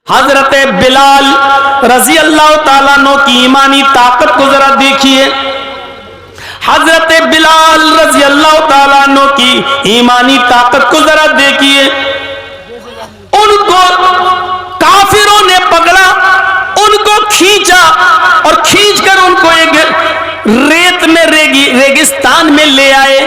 हजरत बिलाल रजी अल्लाह ताला अन्हु की ईमानी ताकत को जरा देखिए। हजरत बिलाल रजी अल्लाह ताला अन्हु की ईमानी ताकत को जरा देखिए। उनको काफिरों ने पकड़ा, उनको खींचा और खींचकर उनको एक रेत में रेगिस्तान में ले आए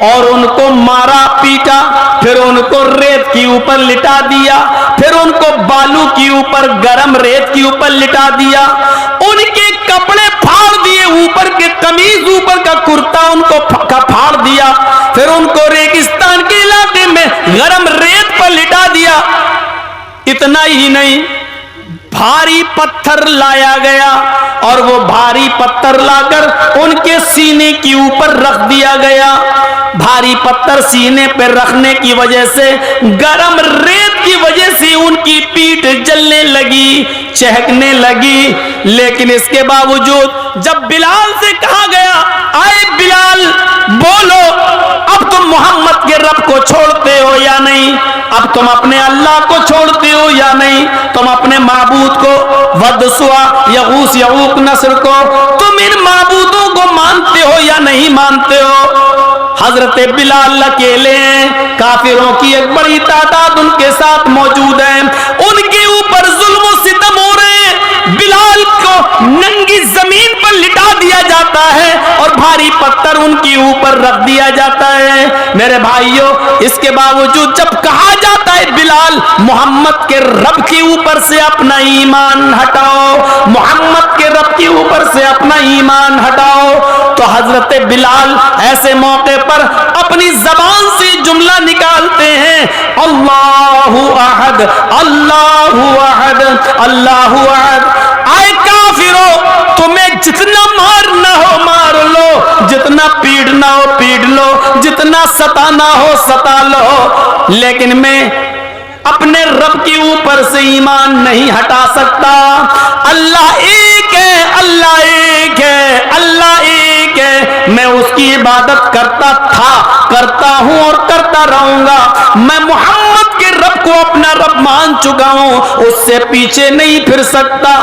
और उनको मारा पीटा, फिर उनको रेत के ऊपर लिटा दिया, फिर उनको बालू के ऊपर गरम रेत के ऊपर लिटा दिया, उनके कपड़े फाड़ दिए, ऊपर के कमीज ऊपर का कुर्ता उनको फाड़ दिया, फिर उनको रेगिस्तान के इलाके में गरम रेत पर लिटा दिया। इतना ही नहीं, भारी पत्थर लाया गया और वो भारी पत्थर लाकर उनके सीने के ऊपर रख दिया गया। भारी पत्थर सीने पर रखने की वजह से, गरम रेत की वजह से उनकी पीठ जलने लगी, चहकने लगी। लेकिन इसके बावजूद जब बिलाल से कहा गया, आए बिलाल बोलो, अब तुम मोहम्मद के रब को छोड़ते हो या नहीं, अब तुम अपने अल्लाह को छोड़ते हो या नहीं, तुम अपने माबूद को वद सुआ यगूस यऊक नस्र को, तुम इन माबूदों को मानते हो या नहीं मानते हो। हजरत बिलाल अकेले हैं, काफिरों की एक बड़ी तादाद उनके साथ मौजूद है, उनके ऊपर जुल्म और सितम हो रहे हैं। बिलाल को नंगी जमीन पर लिटा दिया जाता है और भारी पत्थर उनके ऊपर रख दिया जाता है। मेरे भाइयों, इसके बावजूद जब कहा जाता है बिलाल मोहम्मद के रब के ऊपर से अपना ईमान हटाओ, मोहम्मद के रब के ऊपर से अपना ईमान हटाओ, तो हजरत बिलाल ऐसे मौके पर अपनी जबान से जुमला निकालते हैं, अल्लाहु अहद अल्लाहु अहद अल्लाहु अहद। आए काफिरो, तुम्हें जितना मारना हो मार लो, जितना पीड़ना हो पीड़ लो, जितना सताना हो सता लो, लेकिन मैं अपने रब के ऊपर से ईमान नहीं हटा सकता। अल्लाह एक है, अल्लाह एक है, अल्लाह एक है, मैं उसकी इबादत करता था, करता हूं और करता रहूंगा। मैं मोहम्मद के रब को अपना रब मान चुका हूं, उससे पीछे नहीं फिर सकता।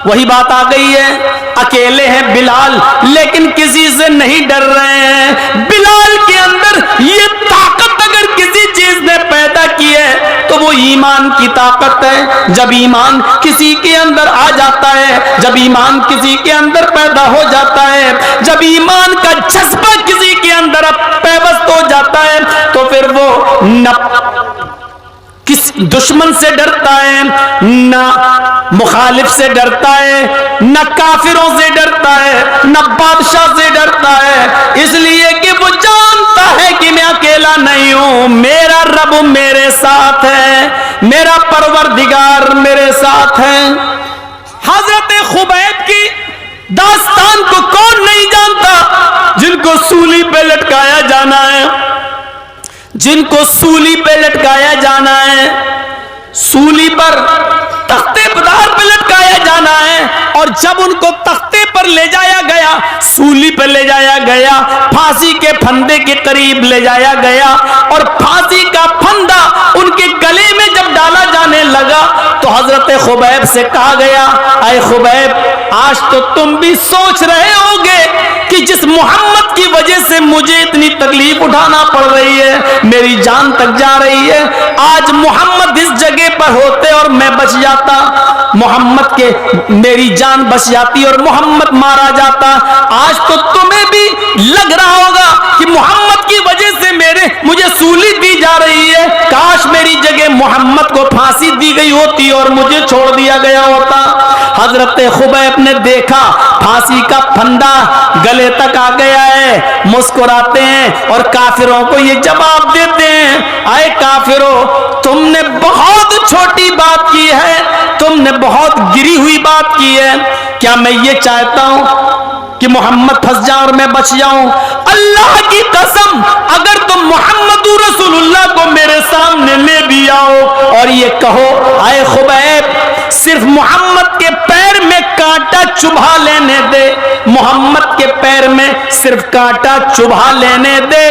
वही बात आ गई है, अकेले हैं बिलाल लेकिन किसी से नहीं डर रहे हैं। बिलाल के अंदर ये ताकत अगर किसी चीज ने पैदा की है तो वो ईमान की ताकत है। जब ईमान किसी के अंदर आ जाता है, जब ईमान किसी के अंदर पैदा हो जाता है, जब ईमान का जज्बा किसी के अंदर पैवस्त हो जाता है, तो फिर वो न किस दुश्मन से डरता है, ना मुखालिफ से डरता है, न काफिरों से डरता है, न बादशाह से डरता है, इसलिए कि वो जानता है कि मैं अकेला नहीं हूं, मेरा रब मेरे साथ है, मेरा परवरदिगार मेरे साथ है। हजरत खुबैब की दास्तान को कौन नहीं जानता, जिनको सूली पे लटकाया जाना है, जिनको सूली पे लटकाया जाना है, सूली पर तख्ते पदार पे लटकाया जाना है, और जब उनको तख्ते पर ले जाया गया, सूली पर ले जाया गया, फांसी के फंदे के करीब ले जाया गया, और फांसी का फंदा उनके गले में जब डाला जाने लगा तो हजरत खुबैब से कहा गया, आए खुबैब, आज तो तुम भी सोच रहे होगे कि जिस मोहम्मद की वजह से मुझे इतनी तकलीफ उठाना पड़ रही है, मेरी जान तक जा रही है, आज मोहम्मद इस जगह पर होते और मैं बच जाता, मोहम्मद के मेरी जान बच जाती और मोहम्मद मारा जाता। आज तो तुम्हें भी लग रहा होगा कि मोहम्मद की वजह से मुझे सूली दी जा रही है, काश मेरी जगह मोहम्मद को फांसी दी गई होती और मुझे छोड़ दिया गया होता। हजरत खुबैब ने देखा फांसी का फंदा गले तक आ गया है, मुस्कुराते हैं और काफिरों को ये जवाब देते हैं, आए काफिरों, तुमने बहुत छोटी बात की है, तुमने बहुत गिरी हुई बात की है। क्या मैं ये चाहता हूं कि मोहम्मद फंस जाए और मैं बच जाऊं? अल्लाह की कसम, अगर तुम मोहम्मद रसूलुल्लाह को मेरे सामने ले भी आओ और ये कहो, आए खुबैब, सिर्फ मोहम्मद के पैर में कांटा चुभा लेने दे, मोहम्मद के पैर में सिर्फ कांटा चुभा लेने दे,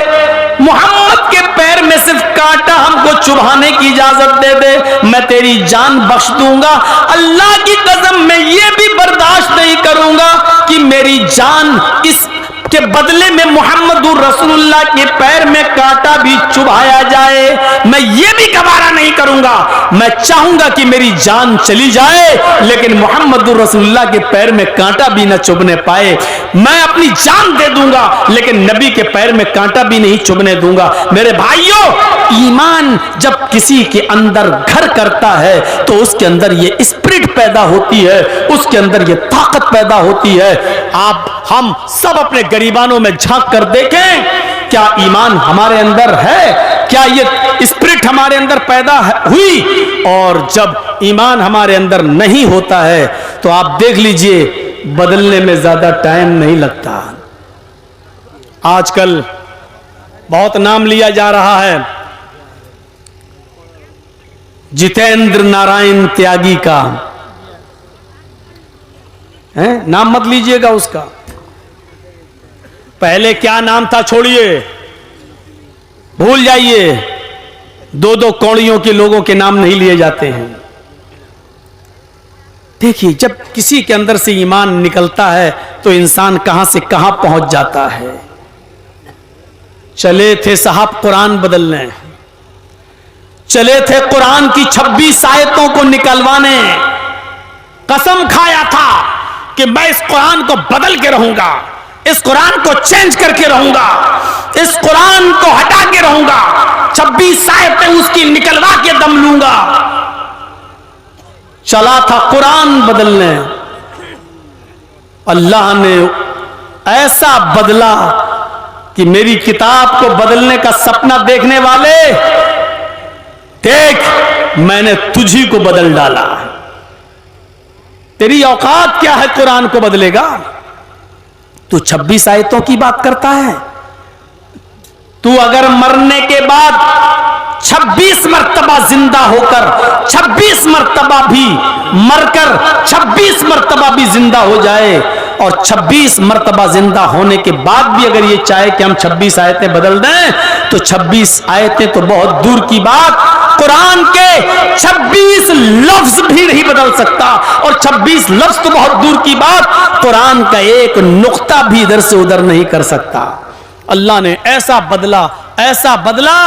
मोहम्मद के पैर में सिर्फ कांटा हमको चुभाने की इजाजत दे दे, मैं तेरी जान बख्श दूंगा। अल्लाह की कसम मैं ये भी बर्दाश्त नहीं करूंगा कि मेरी जान इस के बदले में मोहम्मदुर रसूलुल्लाह के पैर में कांटा भी चुभाया जाए, मैं ये भी गवारा नहीं करूंगा। मैं चाहूंगा कि मेरी जान चली जाए लेकिन मोहम्मदुर रसूलुल्लाह के पैर में कांटा भी न चुभने पाए। मैं अपनी जान दे दूंगा लेकिन नबी के पैर में कांटा भी नहीं चुभने दूंगा। मेरे भाइयों, ईमान जब किसी के अंदर घर करता है तो उसके अंदर ये स्पिरिट पैदा होती है, उसके अंदर ये ताकत पैदा होती है। आप हम सब अपने गरीबानों में झांक कर देखें, क्या ईमान हमारे अंदर है? क्या ये स्पिरिट हमारे अंदर पैदा हुई? और जब ईमान हमारे अंदर नहीं होता है तो आप देख लीजिए बदलने में ज्यादा टाइम नहीं लगता। आजकल बहुत नाम लिया जा रहा है जितेंद्र नारायण त्यागी का, है? नाम मत लीजिएगा उसका। पहले क्या नाम था छोड़िए, भूल जाइए। दो दो कौड़ियों के लोगों के नाम नहीं लिए जाते हैं। देखिए, जब किसी के अंदर से ईमान निकलता है तो इंसान कहां से कहां पहुंच जाता है। चले थे साहब कुरान बदलने, चले थे कुरान की 26 आयतों को निकलवाने, कसम खाया था कि मैं इस कुरान को बदल के रहूंगा, इस कुरान को चेंज करके रहूंगा, इस कुरान को हटा के रहूंगा, 26 आयतें उसकी निकलवा के दम लूंगा। चला था कुरान बदलने, अल्लाह ने ऐसा बदला कि मेरी किताब को बदलने का सपना देखने वाले, देख मैंने तुझी को बदल डाला। तेरी औकात क्या है कुरान को बदलेगा? तू 26 आयतों की बात करता है। तू अगर मरने के बाद 26 मर्तबा जिंदा होकर 26 मर्तबा भी मरकर 26 मर्तबा भी जिंदा हो जाए और 26 मर्तबा जिंदा होने के बाद भी अगर ये चाहे कि हम 26 आयतें बदल दें तो 26 आयतें तो बहुत दूर की बात, कुरान के 26 लफ्ज भी नहीं बदल सकता। और 26 लफ्ज तो बहुत दूर की बात, कुरान का एक नुक्ता भी इधर से उधर नहीं कर सकता। अल्लाह ने ऐसा बदला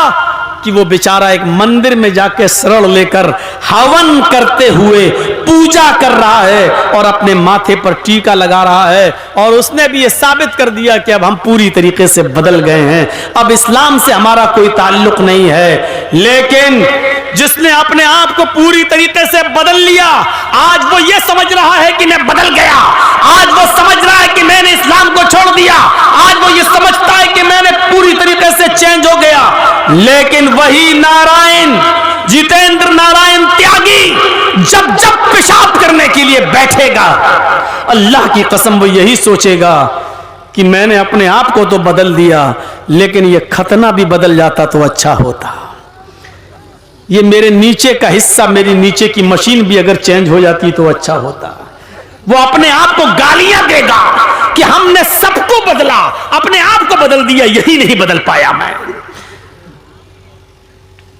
कि वो बेचारा एक मंदिर में जाके शरण लेकर हवन करते हुए पूजा कर रहा है और अपने माथे पर टीका लगा रहा है। और उसने भी ये साबित कर दिया कि अब हम पूरी तरीके से बदल गए हैं, अब इस्लाम से हमारा कोई ताल्लुक नहीं है। लेकिन जिसने अपने आप को पूरी तरीके से बदल लिया, आज वो ये समझ रहा है कि मैं बदल गया, आज वो समझ रहा है कि मैंने इस्लाम को छोड़ दिया, आज वो ये समझता है कि मैंने पूरी तरीके से चेंज हो गया। लेकिन वही नारायण, जितेंद्र नारायण त्यागी जब जब पेशाब करने के लिए बैठेगा, अल्लाह की कसम वो यही सोचेगा कि मैंने अपने आप को तो बदल दिया, लेकिन ये खतना भी बदल जाता तो अच्छा होता। ये मेरे नीचे का हिस्सा, मेरी नीचे की मशीन भी अगर चेंज हो जाती तो अच्छा होता। वो अपने आप को गालियां देगा कि हमने सबको बदला, अपने आप को बदल दिया, यही नहीं बदल पाया मैं।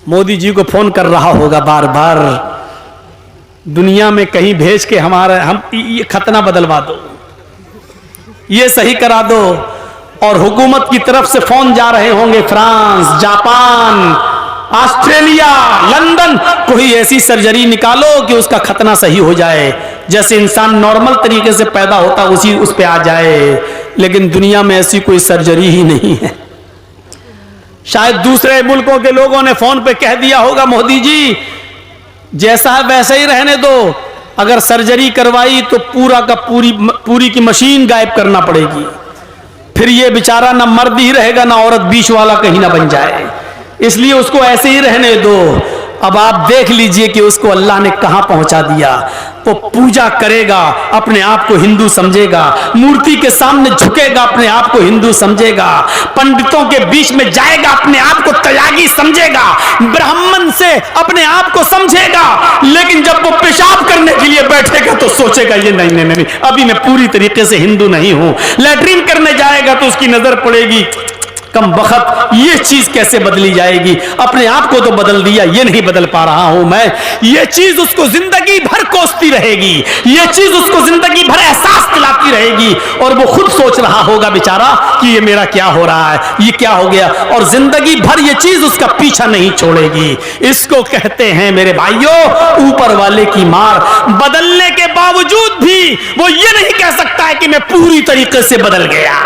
मोदी जी को फोन कर रहा होगा बार बार, दुनिया में कहीं भेज के हम ये खतना बदलवा दो, ये सही करा दो। और हुकूमत की तरफ से फोन जा रहे होंगे फ्रांस, जापान, ऑस्ट्रेलिया, लंदन, कोई ऐसी सर्जरी निकालो कि उसका खतना सही हो जाए, जैसे इंसान नॉर्मल तरीके से पैदा होता उस पे आ जाए। लेकिन दुनिया में ऐसी कोई सर्जरी ही नहीं है। शायद दूसरे मुल्कों के लोगों ने फोन पे कह दिया होगा मोदी जी जैसा है वैसे ही रहने दो, अगर सर्जरी करवाई तो पूरा का पूरी की मशीन गायब करना पड़ेगी, फिर ये बेचारा ना मर्द ही रहेगा ना औरत, बीच वाला कहीं ना बन जाए, इसलिए उसको ऐसे ही रहने दो। अब आप देख लीजिए कि उसको अल्लाह ने कहां पहुंचा दिया। वो पूजा करेगा, अपने आप को हिंदू समझेगा, मूर्ति के सामने झुकेगा, अपने आप को हिंदू समझेगा, पंडितों के बीच में जाएगा, अपने आप को त्यागी समझेगा, ब्राह्मण से अपने आप को समझेगा। लेकिन जब वो पेशाब करने के लिए बैठेगा तो सोचेगा ये नहीं, अभी मैं पूरी तरीके से हिंदू नहीं हूं। लैट्रिन करने जाएगा तो उसकी नजर पड़ेगी कम बखत ये चीज कैसे बदली जाएगी? अपने आप को तो बदल दिया, ये नहीं बदल पा रहा हूं मैं। ये चीज उसको जिंदगी भर कोसती रहेगी, ये चीज उसको जिंदगी भर एहसास दिलाती रहेगी, और वो खुद सोच रहा होगा बेचारा कि ये मेरा क्या हो रहा है, ये क्या हो गया, और जिंदगी भर ये चीज उसका पीछा नहीं छोड़ेगी। इसको कहते हैं मेरे भाइयों ऊपर वाले की मार। बदलने के बावजूद भी वो ये नहीं कह सकता है कि मैं पूरी तरीके से बदल गया।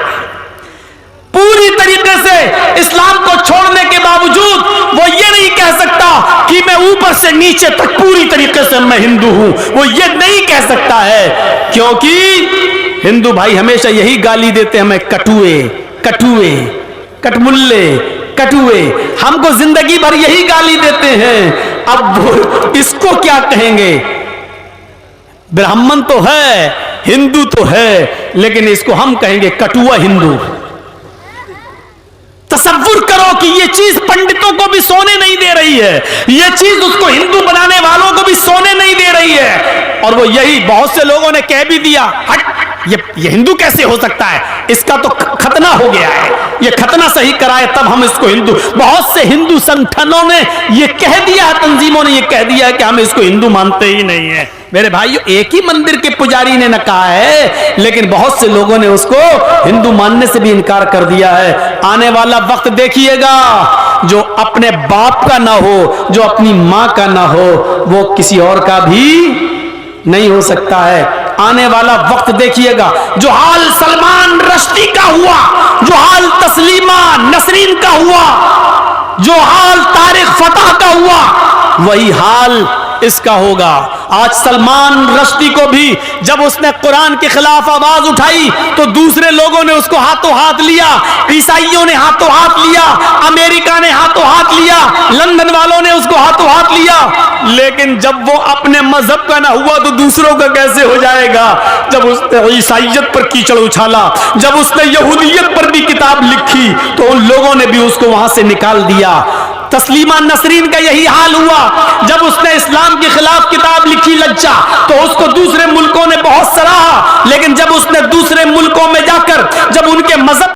पूरी तरीके से इस्लाम को छोड़ने के बावजूद वो ये नहीं कह सकता कि मैं ऊपर से नीचे तक पूरी तरीके से मैं हिंदू हूं। वो ये नहीं कह सकता है, क्योंकि हिंदू भाई हमेशा यही गाली देते हैं हमें, कटुए कटुए कटमुल्ले कटुए, हमको जिंदगी भर यही गाली देते हैं। अब इसको क्या कहेंगे? ब्राह्मण तो है, हिंदू तो है, लेकिन इसको हम कहेंगे कटुआ हिंदू। तसव्वुर करो कि ये चीज पंडितों को भी सोने नहीं दे रही है, ये चीज उसको हिंदू बनाने वालों को भी सोने नहीं दे रही है। और वो यही बहुत से लोगों ने कह भी दिया, हट ये हिंदू कैसे हो सकता है, इसका तो खतना हो गया है, ये खतना सही कराए तब हम इसको हिंदू। बहुत से हिंदू संगठनों ने ये कह दिया है, तंजीमों ने ये कह दिया है कि हम इसको हिंदू मानते ही नहीं है। मेरे भाइयों एक ही मंदिर के पुजारी ने न कहा है, लेकिन बहुत से लोगों ने उसको हिंदू मानने से भी इनकार कर दिया है। आने वाला वक्त देखिएगा, जो अपने बाप का ना हो, जो अपनी मां का ना हो, वो किसी और का भी नहीं हो सकता है। आने वाला वक्त देखिएगा, जो हाल सलमान रश्दी का हुआ, जो हाल तस्लीमा नसरीन का हुआ, जो हाल तारिक फतह का हुआ, वही हाल इसका होगा। आज सलमान रश्दी को भी जब उसने कुरान के खिलाफ आवाज उठाई तो दूसरे लोगों ने उसको हाथों हाथ लिया, ईसाइयों ने हाथों हाथ लिया, अमेरिका ने हाथों हाथ लिया, लंदन वालों ने उसको हाथों हाथ लिया, लेकिन जब वो अपने मजहब का ना हुआ तो दूसरों का कैसे हो जाएगा? जब उसने ईसाइयत पर कीचड़ उछाला, जब उसने यहूदियत पर भी किताब लिखी तो उन लोगों ने भी उसको वहां से निकाल दिया। तस्लीमा नसरीन का यही हाल हुआ, जब उसने इस्लाम के खिलाफ किताब लिखी लज्जा, तो उसको दूसरे मुल्कों ने बहुत सराहा, लेकिन जब उसने दूसरे मुल्कों में जाकर जब उनके मजहब